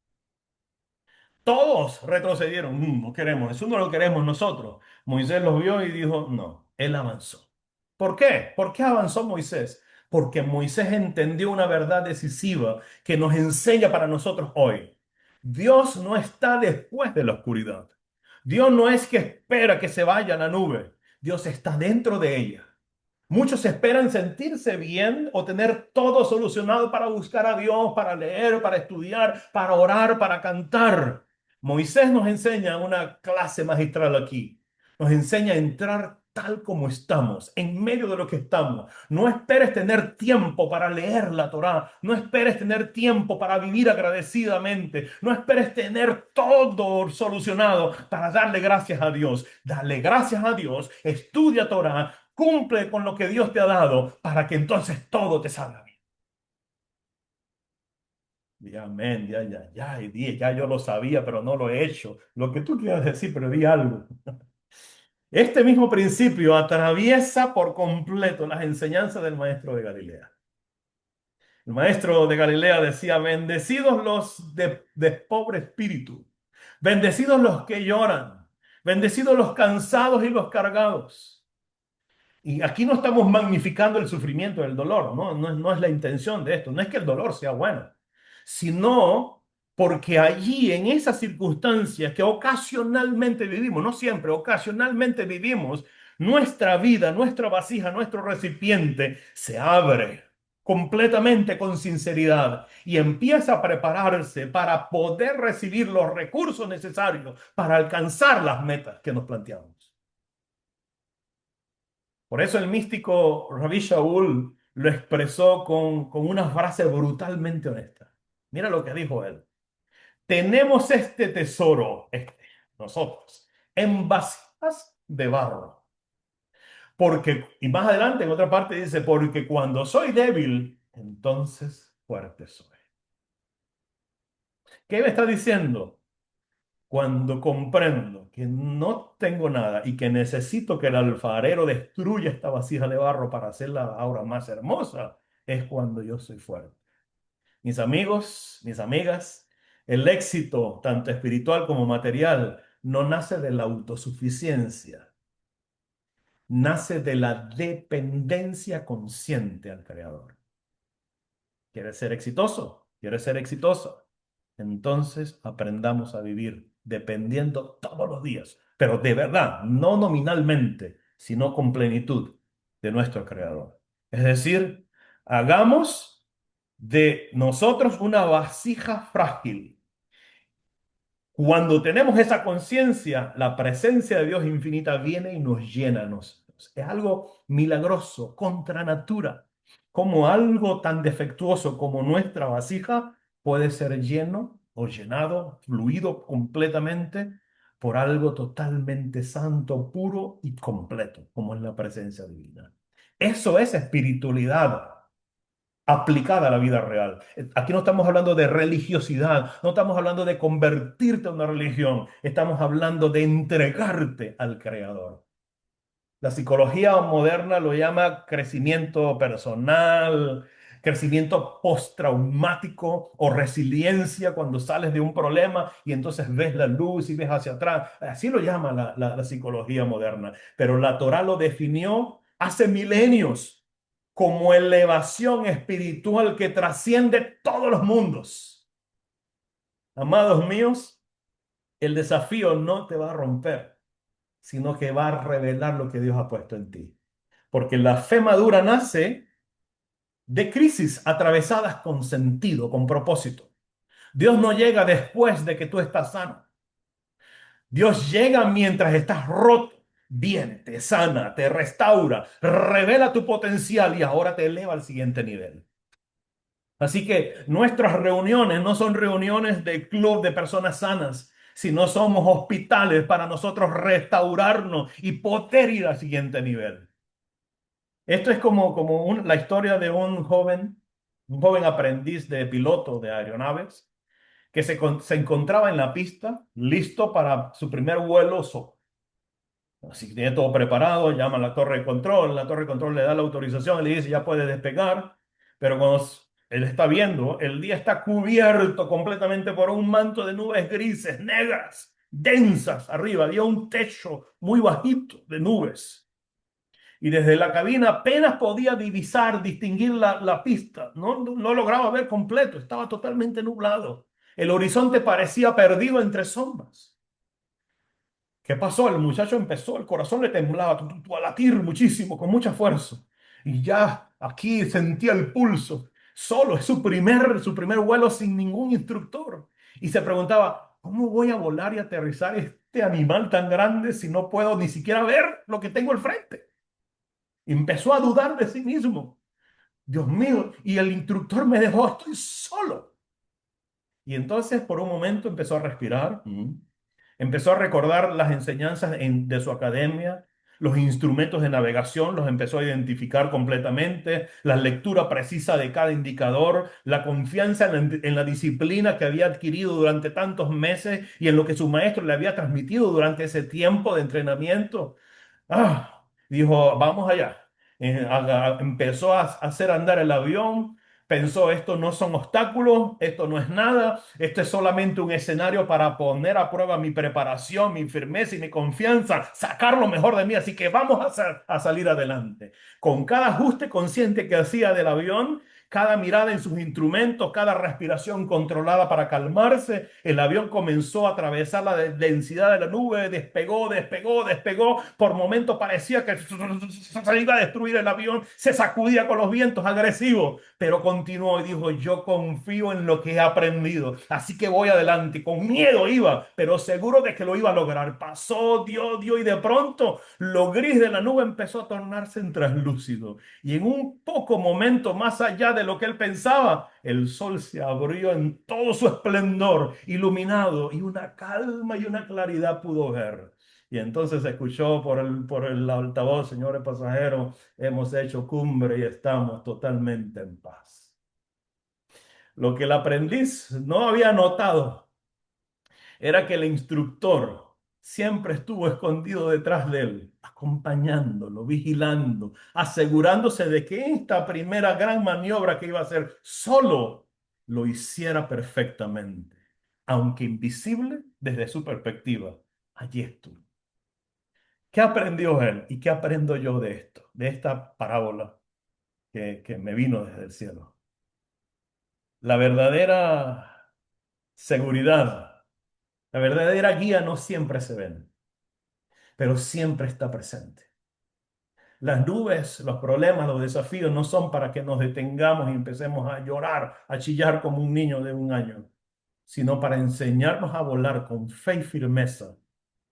Todos retrocedieron. No queremos, eso no lo queremos nosotros. Moisés los vio y dijo, no, él avanzó. ¿Por qué? ¿Por qué avanzó Moisés? Porque Moisés entendió una verdad decisiva que nos enseña para nosotros hoy. Dios no está después de la oscuridad. Dios no es que espera que se vaya la nube. Dios está dentro de ella. Muchos esperan sentirse bien o tener todo solucionado para buscar a Dios, para leer, para estudiar, para orar, para cantar. Moisés nos enseña una clase magistral aquí. Nos enseña a entrar tal como estamos, en medio de lo que estamos. No esperes tener tiempo para leer la Torá. No esperes tener tiempo para vivir agradecidamente. No esperes tener todo solucionado para darle gracias a Dios. Dale gracias a Dios, estudia Torá, cumple con lo que Dios te ha dado para que entonces todo te salga bien. Y amén, ya yo lo sabía, pero no lo he hecho. Lo que tú quieras decir, pero di algo. Este mismo principio atraviesa por completo las enseñanzas del maestro de Galilea. El maestro de Galilea decía, bendecidos los de pobre espíritu, bendecidos los que lloran, bendecidos los cansados y los cargados. Y aquí no estamos magnificando el sufrimiento del dolor, ¿no? No es la intención de esto. No es que el dolor sea bueno, sino porque allí, en esas circunstancias que ocasionalmente vivimos, no siempre, ocasionalmente vivimos, nuestra vida, nuestra vasija, nuestro recipiente se abre completamente con sinceridad y empieza a prepararse para poder recibir los recursos necesarios para alcanzar las metas que nos planteamos. Por eso el místico Rabbi Shaul lo expresó con una frase brutalmente honesta. Mira lo que dijo él. Tenemos este tesoro, nosotros, en vasijas de barro. Porque, y más adelante en otra parte dice, porque cuando soy débil, entonces fuerte soy. ¿Qué me está diciendo? Cuando comprendo que no tengo nada y que necesito que el alfarero destruya esta vasija de barro para hacerla ahora más hermosa, es cuando yo soy fuerte. Mis amigos, mis amigas, el éxito, tanto espiritual como material, no nace de la autosuficiencia, nace de la dependencia consciente al Creador. ¿Quieres ser exitoso? ¿Quieres ser exitoso? Entonces aprendamos a vivir dependiendo todos los días, pero de verdad, no nominalmente, sino con plenitud de nuestro Creador. Es decir, hagamos de nosotros una vasija frágil. Cuando tenemos esa conciencia, la presencia de Dios infinita viene y nos llena a nosotros. Es algo milagroso, contra natura, como algo tan defectuoso como nuestra vasija puede ser lleno o llenado, fluido completamente por algo totalmente santo, puro y completo, como es la presencia divina. Eso es espiritualidad aplicada a la vida real. Aquí no estamos hablando de religiosidad, no estamos hablando de convertirte a una religión, estamos hablando de entregarte al Creador. La psicología moderna lo llama crecimiento personal, crecimiento postraumático o resiliencia cuando sales de un problema y entonces ves la luz y ves hacia atrás. Así lo llama la psicología moderna. Pero la Torá lo definió hace milenios como elevación espiritual que trasciende todos los mundos. Amados míos, el desafío no te va a romper, sino que va a revelar lo que Dios ha puesto en ti. Porque la fe madura nace de crisis atravesadas con sentido, con propósito. Dios no llega después de que tú estás sano. Dios llega mientras estás roto. Viene, te sana, te restaura, revela tu potencial y ahora te eleva al siguiente nivel. Así que nuestras reuniones no son reuniones de club de personas sanas, sino somos hospitales para nosotros restaurarnos y poder ir al siguiente nivel. Esto es como la historia de un joven aprendiz de piloto de aeronaves que se encontraba en la pista, listo para su primer vuelo. Así que tiene todo preparado, llama a la torre de control le da la autorización, le dice ya puede despegar, pero cuando él está viendo, el día está cubierto completamente por un manto de nubes grises, negras, densas arriba, había un techo muy bajito de nubes. Y desde la cabina apenas podía divisar, distinguir la pista. No lograba ver completo, estaba totalmente nublado. El horizonte parecía perdido entre sombras. ¿Qué pasó? El muchacho empezó, el corazón le temblaba, a latir muchísimo, con mucha fuerza. Y ya aquí sentía el pulso. Solo, es su primer vuelo sin ningún instructor. Y se preguntaba, ¿cómo voy a volar y aterrizar este animal tan grande si no puedo ni siquiera ver lo que tengo al frente? Empezó a dudar de sí mismo. Dios mío, y el instructor me dejó, estoy solo. Y entonces por un momento empezó a respirar, empezó a recordar las enseñanzas de su academia, los instrumentos de navegación, los empezó a identificar completamente, la lectura precisa de cada indicador, la confianza en la disciplina que había adquirido durante tantos meses y en lo que su maestro le había transmitido durante ese tiempo de entrenamiento. Dijo, vamos allá. Empezó a hacer andar el avión, pensó, esto no son obstáculos, esto no es nada, esto es solamente un escenario para poner a prueba mi preparación, mi firmeza y mi confianza, sacar lo mejor de mí, así que vamos a salir adelante. Con cada ajuste consciente que hacía del avión, cada mirada en sus instrumentos, cada respiración controlada para calmarse. El avión comenzó a atravesar la densidad de la nube, despegó, despegó, despegó. Por momentos parecía que se iba a destruir el avión, se sacudía con los vientos agresivos, pero continuó y dijo, yo confío en lo que he aprendido, así que voy adelante. Con miedo iba, pero seguro de que lo iba a lograr. Pasó, dio y de pronto lo gris de la nube empezó a tornarse en translúcido. Y en un poco momento más allá de lo que él pensaba, el sol se abrió en todo su esplendor, iluminado, y una calma y una claridad pudo ver. Y entonces se escuchó por el altavoz, señores pasajeros, hemos hecho cumbre y estamos totalmente en paz. Lo que el aprendiz no había notado era que el instructor siempre estuvo escondido detrás de él, acompañándolo, vigilando, asegurándose de que esta primera gran maniobra que iba a hacer solo lo hiciera perfectamente, aunque invisible desde su perspectiva. Allí estuvo. ¿Qué aprendió él y qué aprendo yo de esto, de esta parábola que me vino desde el cielo? La verdadera seguridad, la verdadera guía no siempre se ven, pero siempre está presente. Las nubes, los problemas, los desafíos no son para que nos detengamos y empecemos a llorar, a chillar como un niño de 1 año, sino para enseñarnos a volar con fe y firmeza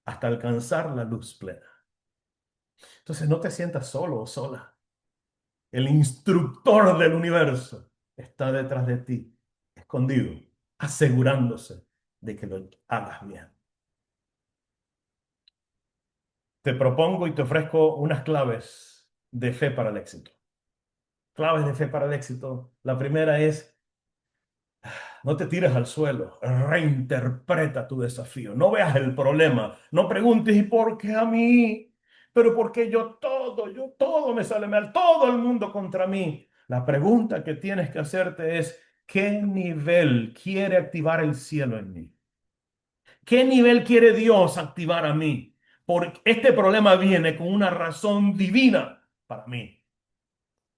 hasta alcanzar la luz plena. Entonces no te sientas solo o sola. El instructor del universo está detrás de ti, escondido, asegurándose de que lo hagas bien. Te propongo y te ofrezco unas claves de fe para el éxito. Claves de fe para el éxito. La primera es, no te tires al suelo, reinterpreta tu desafío, no veas el problema, no preguntes, ¿y por qué a mí? Pero porque yo todo me sale mal, todo el mundo contra mí. La pregunta que tienes que hacerte es, ¿qué nivel quiere activar el cielo en mí? ¿Qué nivel quiere Dios activar a mí? Porque este problema viene con una razón divina para mí.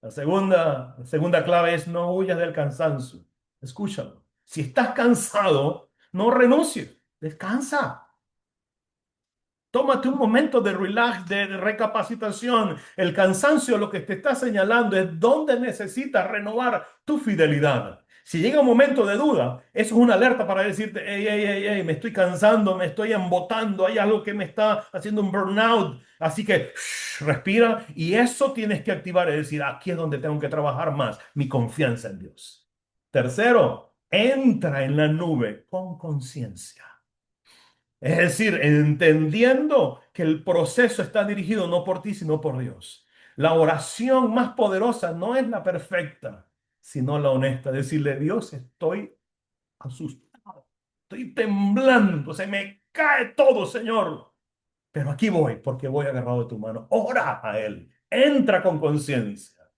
La segunda clave es no huyas del cansancio. Escúchalo. Si estás cansado, no renuncies. Descansa. Tómate un momento de relax, de recapacitación. El cansancio lo que te está señalando es dónde necesitas renovar tu fidelidad. Si llega un momento de duda, eso es una alerta para decirte, hey, hey, hey, hey, me estoy cansando, me estoy embotando, hay algo que me está haciendo un burnout. Así que respira y eso tienes que activar, es decir, aquí es donde tengo que trabajar más, mi confianza en Dios. Tercero, entra en la nube con conciencia. Es decir, entendiendo que el proceso está dirigido no por ti, sino por Dios. La oración más poderosa no es la perfecta, sino la honesta. Decirle, Dios, estoy asustado, estoy temblando, se me cae todo, Señor. Pero aquí voy, porque voy agarrado de tu mano. Ora a Él, entra con conciencia.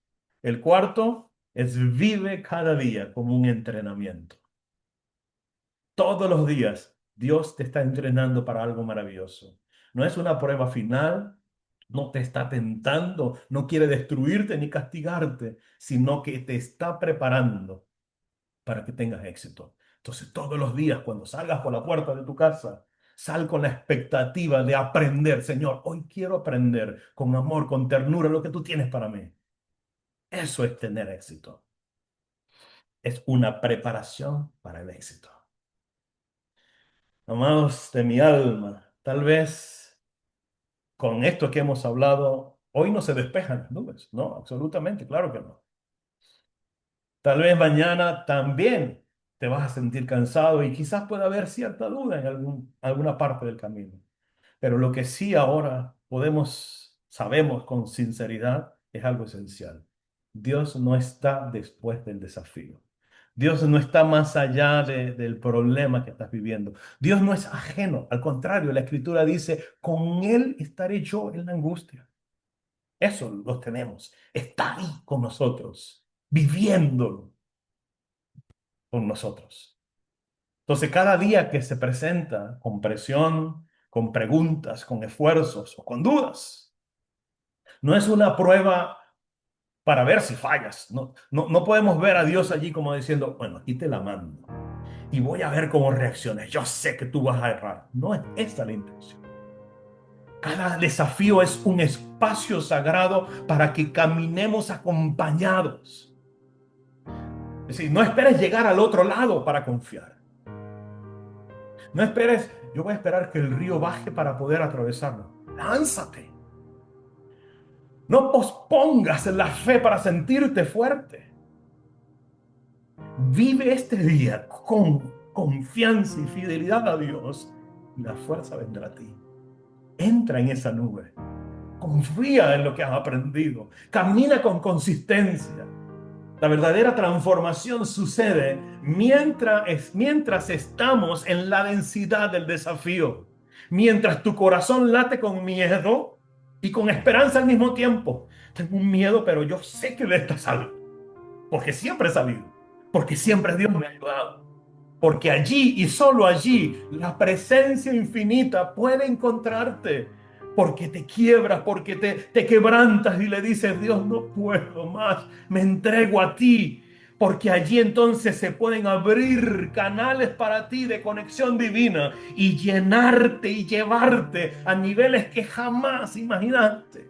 El cuarto es vive cada día como un entrenamiento. Todos los días Dios te está entrenando para algo maravilloso. No es una prueba final, no te está tentando, no quiere destruirte ni castigarte, sino que te está preparando para que tengas éxito. Entonces, todos los días cuando salgas por la puerta de tu casa, sal con la expectativa de aprender. Señor, hoy quiero aprender con amor, con ternura lo que tú tienes para mí. Eso es tener éxito. Es una preparación para el éxito. Amados de mi alma, tal vez con esto que hemos hablado, hoy no se despejan las nubes, no, absolutamente, claro que no. Tal vez mañana también te vas a sentir cansado y quizás pueda haber cierta duda en alguna parte del camino. Pero lo que sí ahora sabemos con sinceridad es algo esencial. Dios no está después del desafío. Dios no está más allá del problema que estás viviendo. Dios no es ajeno. Al contrario, la Escritura dice, con Él estaré yo en la angustia. Eso lo tenemos. Está ahí con nosotros, viviéndolo con nosotros. Entonces, cada día que se presenta con presión, con preguntas, con esfuerzos o con dudas, no es una prueba para ver si fallas. No, no, no podemos ver a Dios allí como diciendo, bueno, aquí te la mando y voy a ver cómo reacciones. Yo sé que tú vas a errar. No es esta la intención. Cada desafío es un espacio sagrado para que caminemos acompañados. Es decir, no esperes llegar al otro lado para confiar. No esperes, yo voy a esperar que el río baje para poder atravesarlo. Lánzate. No pospongas la fe para sentirte fuerte. Vive este día con confianza y fidelidad a Dios y la fuerza vendrá a ti. Entra en esa nube. Confía en lo que has aprendido. Camina con consistencia. La verdadera transformación sucede mientras estamos en la densidad del desafío. Mientras tu corazón late con miedo y con esperanza al mismo tiempo. Tengo un miedo, pero yo sé que de esta salgo. Porque siempre he salido. Porque siempre Dios me ha ayudado. Porque allí y solo allí la presencia infinita puede encontrarte. Porque te quiebras, porque te quebrantas y le dices, Dios, no puedo más, me entrego a ti. Porque allí entonces se pueden abrir canales para ti de conexión divina y llenarte y llevarte a niveles que jamás imaginaste.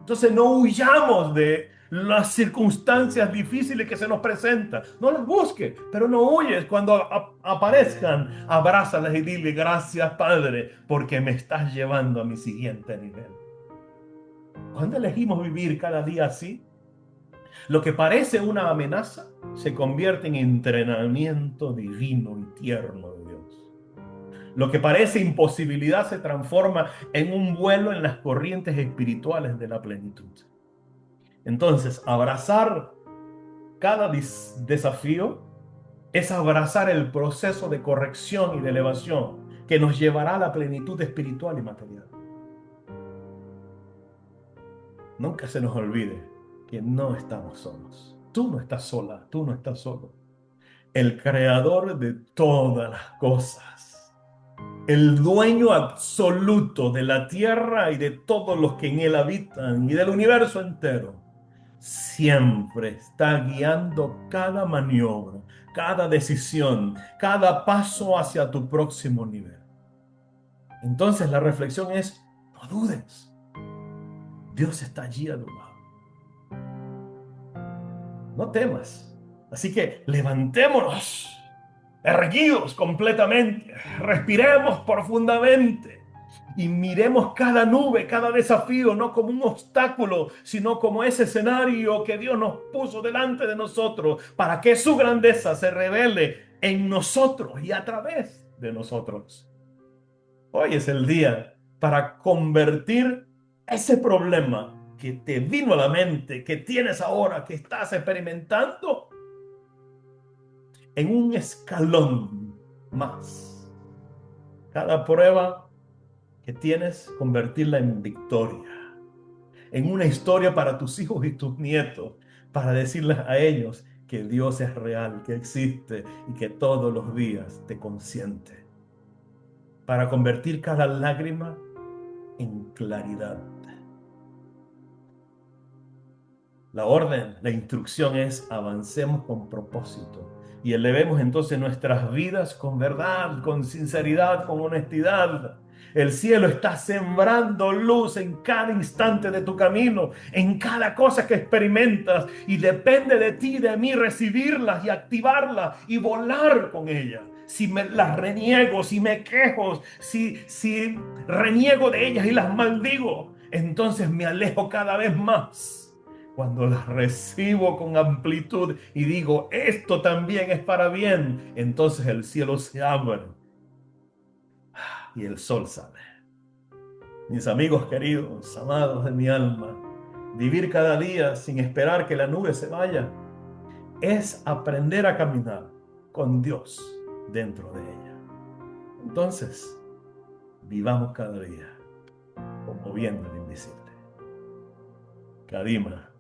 Entonces no huyamos de las circunstancias difíciles que se nos presentan. No las busques, pero no huyes. Cuando aparezcan, abrázalas y dile gracias, Padre, porque me estás llevando a mi siguiente nivel. Cuando elegimos vivir cada día así, lo que parece una amenaza se convierte en entrenamiento divino y tierno de Dios. Lo que parece imposibilidad se transforma en un vuelo en las corrientes espirituales de la plenitud. Entonces, abrazar cada desafío es abrazar el proceso de corrección y de elevación que nos llevará a la plenitud espiritual y material. Nunca se nos olvide que no estamos solos. Tú no estás sola, tú no estás solo. El creador de todas las cosas, el dueño absoluto de la tierra y de todos los que en él habitan y del universo entero, siempre está guiando cada maniobra, cada decisión, cada paso hacia tu próximo nivel. Entonces la reflexión es, no dudes, Dios está allí a tu lado. No temas. Así que levantémonos, erguidos completamente, respiremos profundamente y miremos cada nube, cada desafío, no como un obstáculo, sino como ese escenario que Dios nos puso delante de nosotros para que su grandeza se revele en nosotros y a través de nosotros. Hoy es el día para convertir ese problema que te vino a la mente, que tienes ahora, que estás experimentando, en un escalón más. Cada prueba que tienes, convertirla en victoria, en una historia para tus hijos y tus nietos, para decirles a ellos que Dios es real, que existe y que todos los días te consiente, para convertir cada lágrima en claridad. La orden, la instrucción es avancemos con propósito y elevemos entonces nuestras vidas con verdad, con sinceridad, con honestidad. El cielo está sembrando luz en cada instante de tu camino, en cada cosa que experimentas y depende de ti y de mí recibirlas y activarlas y volar con ellas. Si me las reniego, si me quejo, si reniego de ellas y las maldigo, entonces me alejo cada vez más. Cuando las recibo con amplitud y digo, esto también es para bien, entonces el cielo se abre y el sol sale. Mis amigos queridos, amados de mi alma, vivir cada día sin esperar que la nube se vaya es aprender a caminar con Dios dentro de ella. Entonces, vivamos cada día como viendo el invisible. Kadima.